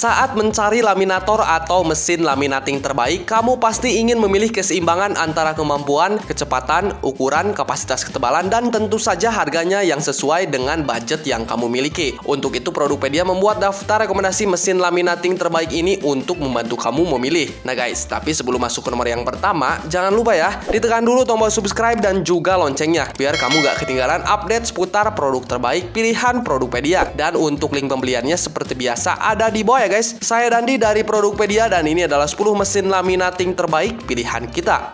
Saat mencari laminator atau mesin laminating terbaik, kamu pasti ingin memilih keseimbangan antara kemampuan, kecepatan, ukuran, kapasitas ketebalan, dan tentu saja harganya yang sesuai dengan budget yang kamu miliki. Untuk itu, Produkpedia membuat daftar rekomendasi mesin laminating terbaik ini untuk membantu kamu memilih. Nah guys, tapi sebelum masuk ke nomor yang pertama, jangan lupa ya, ditekan dulu tombol subscribe dan juga loncengnya, biar kamu gak ketinggalan update seputar produk terbaik pilihan Produkpedia. Dan untuk link pembeliannya seperti biasa ada di bawah ya guys. Saya Dandi dari Produkpedia dan ini adalah 10 mesin laminating terbaik pilihan kita.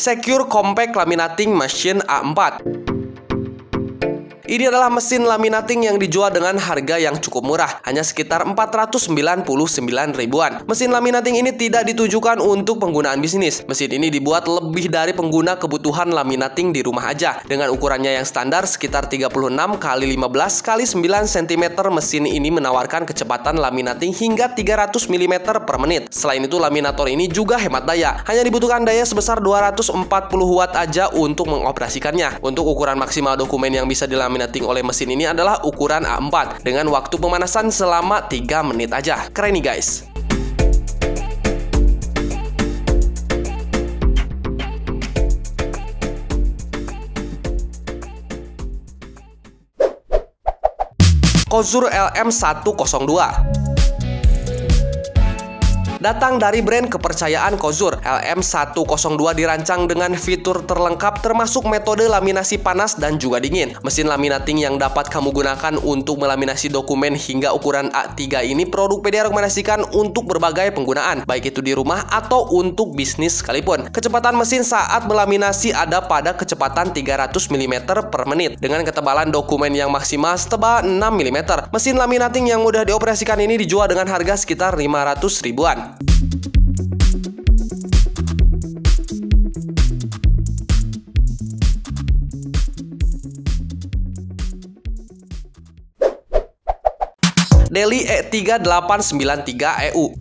Secure Compact Laminating Machine A4. Ini adalah mesin laminating yang dijual dengan harga yang cukup murah, hanya sekitar 499 ribuan. Mesin laminating ini tidak ditujukan untuk penggunaan bisnis. Mesin ini dibuat lebih dari pengguna kebutuhan laminating di rumah aja. Dengan ukurannya yang standar sekitar 36 x 15 x 9 cm, mesin ini menawarkan kecepatan laminating hingga 300 mm per menit. Selain itu, laminator ini juga hemat daya. Hanya dibutuhkan daya sebesar 240 watt aja untuk mengoperasikannya. Untuk ukuran maksimal dokumen yang bisa dilaminating oleh mesin ini adalah ukuran A4 dengan waktu pemanasan selama 3 menit aja. Keren nih guys. Kozur LM102. Datang dari brand kepercayaan Kozur, LM102 dirancang dengan fitur terlengkap termasuk metode laminasi panas dan juga dingin. Mesin laminating yang dapat kamu gunakan untuk melaminasi dokumen hingga ukuran A3 ini Produkpedia rekomendasikan untuk berbagai penggunaan, baik itu di rumah atau untuk bisnis sekalipun. Kecepatan mesin saat melaminasi ada pada kecepatan 300 mm per menit dengan ketebalan dokumen yang maksimal setebal 6 mm. Mesin laminating yang mudah dioperasikan ini dijual dengan harga sekitar 500 ribuan. Deli E3893EU.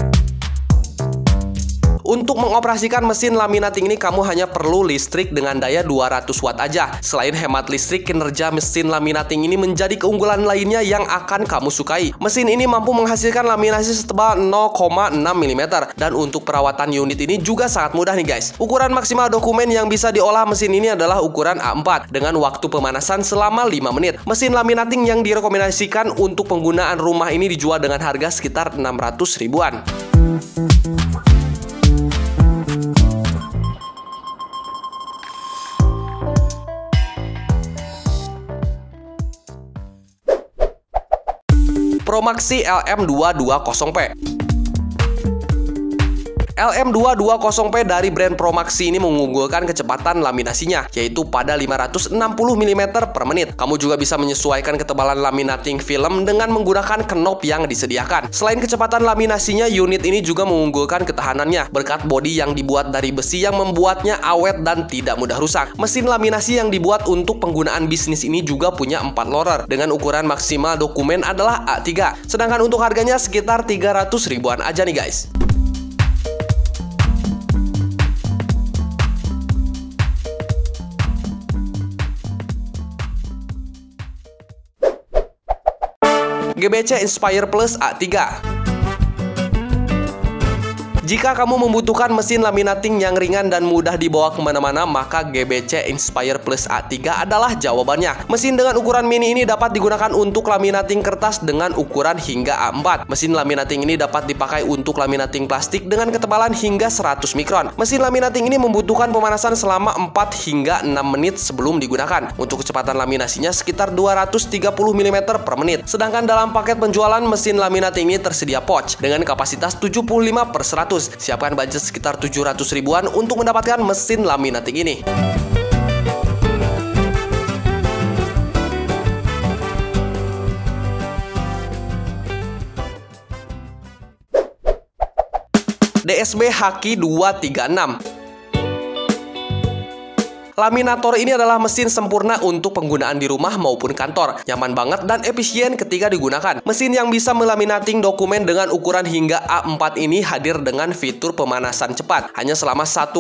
Untuk mengoperasikan mesin laminating ini kamu hanya perlu listrik dengan daya 200 watt aja. Selain hemat listrik, kinerja mesin laminating ini menjadi keunggulan lainnya yang akan kamu sukai. Mesin ini mampu menghasilkan laminasi setebal 0,6 mm dan untuk perawatan unit ini juga sangat mudah nih guys. Ukuran maksimal dokumen yang bisa diolah mesin ini adalah ukuran A4 dengan waktu pemanasan selama 5 menit. Mesin laminating yang direkomendasikan untuk penggunaan rumah ini dijual dengan harga sekitar 600 ribuan. Promaxi LM220P. LM220P dari brand Promaxi ini mengunggulkan kecepatan laminasinya, yaitu pada 560 mm per menit. Kamu juga bisa menyesuaikan ketebalan laminating film dengan menggunakan knob yang disediakan. Selain kecepatan laminasinya, unit ini juga mengunggulkan ketahanannya berkat bodi yang dibuat dari besi yang membuatnya awet dan tidak mudah rusak. Mesin laminasi yang dibuat untuk penggunaan bisnis ini juga punya 4 lorer dengan ukuran maksimal dokumen adalah A3. Sedangkan untuk harganya sekitar 300 ribuan aja nih guys. GBC Inspire Plus A3. Jika kamu membutuhkan mesin laminating yang ringan dan mudah dibawa kemana-mana, maka GBC Inspire Plus A3 adalah jawabannya. Mesin dengan ukuran mini ini dapat digunakan untuk laminating kertas dengan ukuran hingga A4. Mesin laminating ini dapat dipakai untuk laminating plastik dengan ketebalan hingga 100 mikron. Mesin laminating ini membutuhkan pemanasan selama 4 hingga 6 menit sebelum digunakan. Untuk kecepatan laminasinya sekitar 230 mm per menit. Sedangkan dalam paket penjualan mesin laminating ini tersedia pouch dengan kapasitas 75/100. Siapkan budget sekitar 700 ribuan untuk mendapatkan mesin laminating ini. DSB Haki 236. Laminator ini adalah mesin sempurna untuk penggunaan di rumah maupun kantor. Nyaman banget dan efisien ketika digunakan. Mesin yang bisa melaminating dokumen dengan ukuran hingga A4 ini hadir dengan fitur pemanasan cepat. Hanya selama 1,5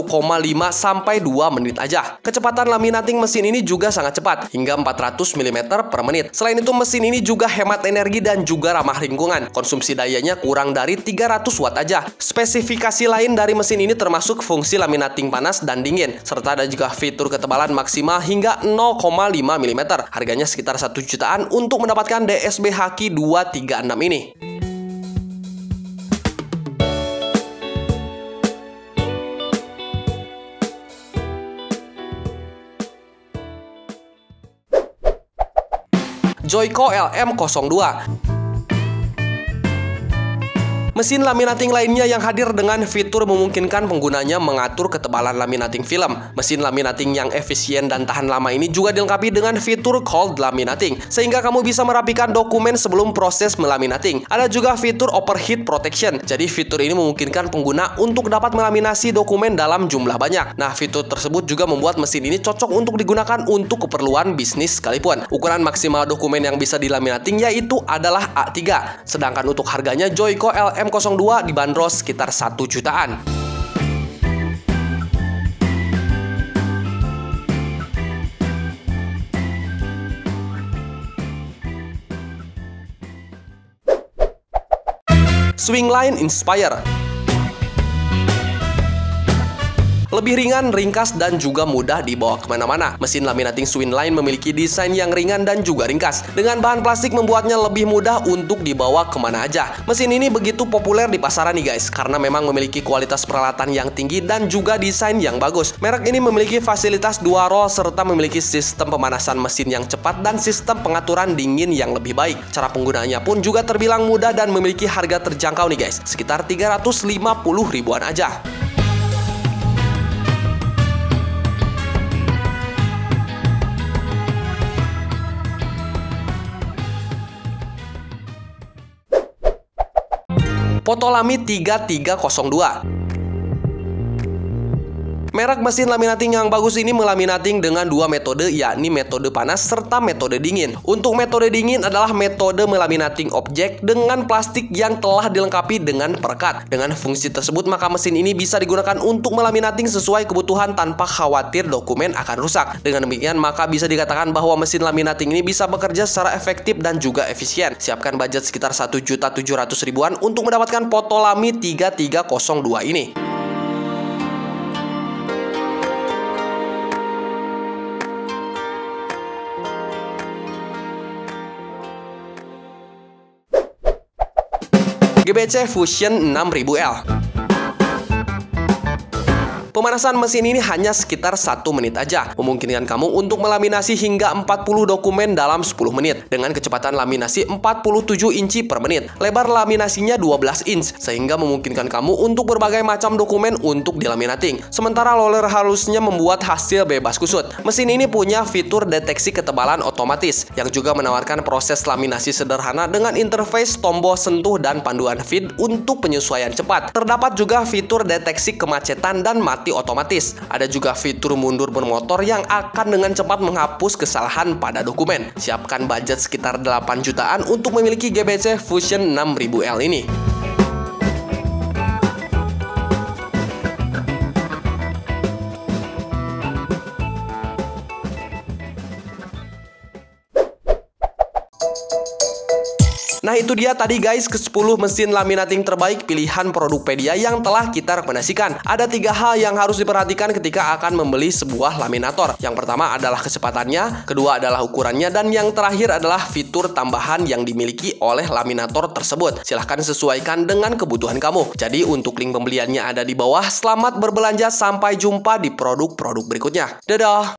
sampai 2 menit aja. Kecepatan laminating mesin ini juga sangat cepat, hingga 400 mm per menit. Selain itu, mesin ini juga hemat energi dan juga ramah lingkungan. Konsumsi dayanya kurang dari 300 watt aja. Spesifikasi lain dari mesin ini termasuk fungsi laminating panas dan dingin, serta ada juga fitur ketebalan maksimal hingga 0,5 mm. Harganya sekitar 1 jutaan untuk mendapatkan DSB Haki 236 ini. Joico LM02. Mesin laminating lainnya yang hadir dengan fitur memungkinkan penggunanya mengatur ketebalan laminating film. Mesin laminating yang efisien dan tahan lama ini juga dilengkapi dengan fitur cold laminating, sehingga kamu bisa merapikan dokumen sebelum proses melaminating. Ada juga fitur overheat protection, jadi fitur ini memungkinkan pengguna untuk dapat melaminasi dokumen dalam jumlah banyak. Nah, fitur tersebut juga membuat mesin ini cocok untuk digunakan untuk keperluan bisnis sekalipun. Ukuran maksimal dokumen yang bisa dilaminating yaitu adalah A3, sedangkan untuk harganya Joico LM02 dibanderol sekitar 1 jutaan. Swingline Inspire. Lebih ringan, ringkas, dan juga mudah dibawa kemana-mana. Mesin laminating Swingline memiliki desain yang ringan dan juga ringkas. Dengan bahan plastik membuatnya lebih mudah untuk dibawa kemana aja. Mesin ini begitu populer di pasaran nih guys, karena memang memiliki kualitas peralatan yang tinggi dan juga desain yang bagus. Merek ini memiliki fasilitas 2 roll serta memiliki sistem pemanasan mesin yang cepat dan sistem pengaturan dingin yang lebih baik. Cara penggunaannya pun juga terbilang mudah dan memiliki harga terjangkau nih guys, sekitar 350 ribuan aja. Potolami 3302. Merek mesin laminating yang bagus ini melaminating dengan 2 metode, yakni metode panas serta metode dingin. Untuk metode dingin adalah metode melaminating objek dengan plastik yang telah dilengkapi dengan perekat. Dengan fungsi tersebut, maka mesin ini bisa digunakan untuk melaminating sesuai kebutuhan tanpa khawatir dokumen akan rusak. Dengan demikian, maka bisa dikatakan bahwa mesin laminating ini bisa bekerja secara efektif dan juga efisien. Siapkan budget sekitar 1.700.000-an untuk mendapatkan Potolami 3302 ini. GBC Fusion 6000L. Pemanasan mesin ini hanya sekitar 1 menit aja, memungkinkan kamu untuk melaminasi hingga 40 dokumen dalam 10 menit dengan kecepatan laminasi 47 inci per menit. Lebar laminasinya 12 inch, sehingga memungkinkan kamu untuk berbagai macam dokumen untuk dilaminating. Sementara roller halusnya membuat hasil bebas kusut. Mesin ini punya fitur deteksi ketebalan otomatis, yang juga menawarkan proses laminasi sederhana dengan interface tombol sentuh dan panduan feed untuk penyesuaian cepat. Terdapat juga fitur deteksi kemacetan dan mati otomatis. Ada juga fitur mundur bermotor yang akan dengan cepat menghapus kesalahan pada dokumen. Siapkan budget sekitar 8 jutaan untuk memiliki GBC Fusion 6000L ini. Nah, itu dia tadi guys ke-10 mesin laminating terbaik pilihan Produkpedia yang telah kita rekomendasikan. Ada 3 hal yang harus diperhatikan ketika akan membeli sebuah laminator. Yang pertama adalah kecepatannya, kedua adalah ukurannya, dan yang terakhir adalah fitur tambahan yang dimiliki oleh laminator tersebut. Silahkan sesuaikan dengan kebutuhan kamu. Jadi untuk link pembeliannya ada di bawah. Selamat berbelanja, sampai jumpa di produk-produk berikutnya. Dadah!